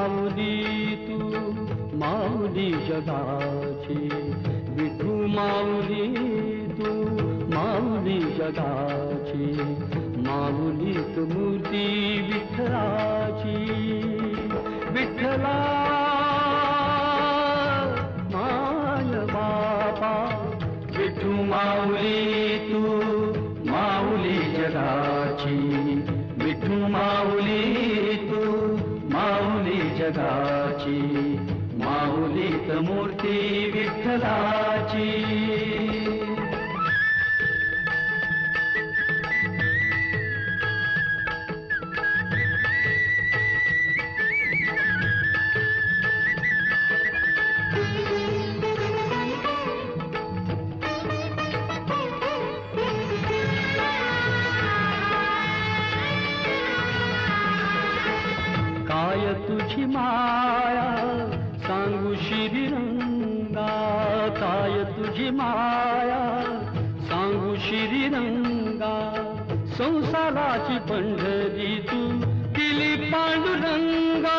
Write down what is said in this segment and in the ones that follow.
माऊली तू माऊली जगाची, विठू माऊली तू माऊली जगाची, माऊलीत मूर्ती विठ्ठलाची. विठ्ठला माय बापा, विठू माऊली तू माऊली जगाची, विठू माऊली तू माऊली जगाची, माऊलीत मूर्ती विठ्ठलाची. काय तुझी माया सांगू श्रीरंगा, काय तुझी माया सांगू श्रीरंगा. संसाराची पंढरी तू दिली पांडुरंगा,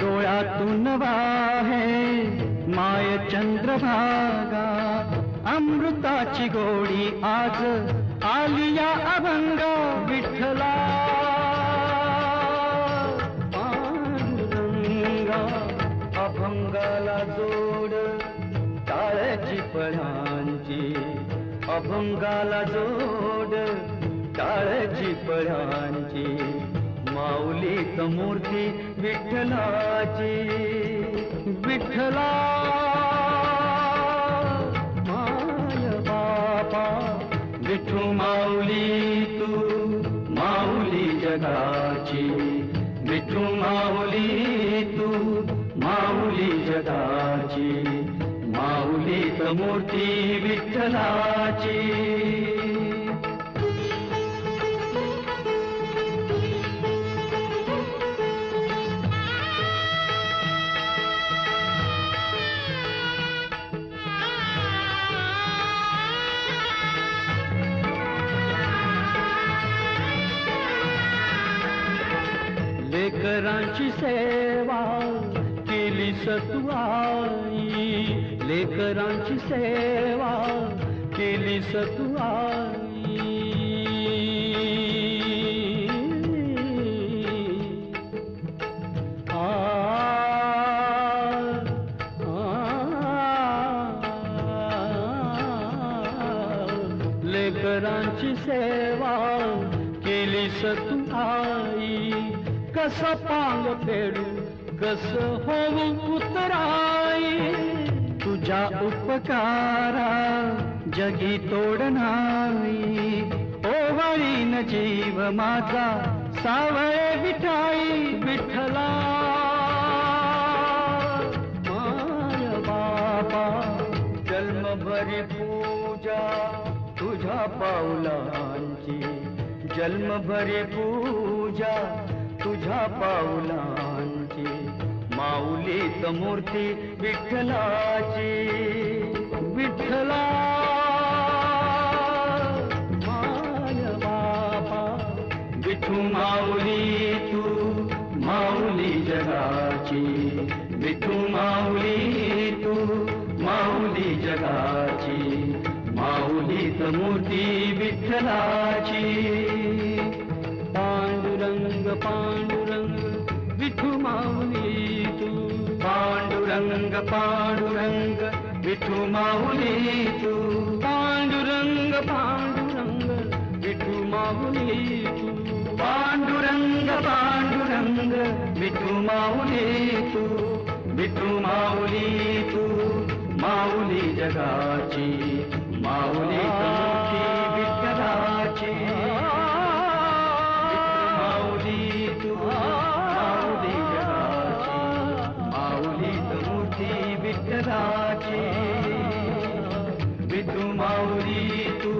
डोळ्यातून वाहे माय चंद्रभागा. अमृताची गोडी आज आली या अभंगा. विठ्ठला अभंगाला जोड टाळ्याची पळांची, अभंगाला जोड टाळ्याची पळांची, माऊलीत मूर्ती विठ्ठलाची. विठ्ठला माय बापा, विठू माऊली तू माऊली जगाची, विठू माऊली तू माऊली जगाची, माऊलीत मूर्ती विठ्ठलाची. लेकरांची सेवा केली तू आई, लेकरांची सेवा केली तू आई. लेकरांची सेवा केली तू आई. कस पांग फेडू कस होऊ उतराई, तुझ्या उपकारा जगी तोड नाही. ओवाळीन जीव माझा सावळे विठाई. विठ्ठला माय बापा, जन्मभरी पूजा तुझ्या पाऊलांची, जन्मभरी पूजा तुझ्या पाऊलांची, माऊलीत मूर्ती विठ्ठलाची. विठ्ठला माय बापा, विठू माऊली तू माऊली जगाची, विठू माऊली तू माऊली जगाची, माऊलीत मूर्ती विठ्ठलाची. पांडुरंग पांडुरंग विठू माऊली तू, पांडुरंग पांडुरंग विठू माऊली तू, पांडुरंग पांडुरंग विठू माऊली तू, पांडुरंग पांडुरंग विठू माऊली तू, विठू माऊली तू माऊली जगाची, माऊली मूर्ती विठ्ठलाची. विठ्ठलाची, विठू माऊली तू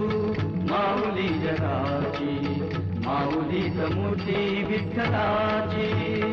माऊली जगाची, माऊलीत मूर्ती विठ्ठलाची.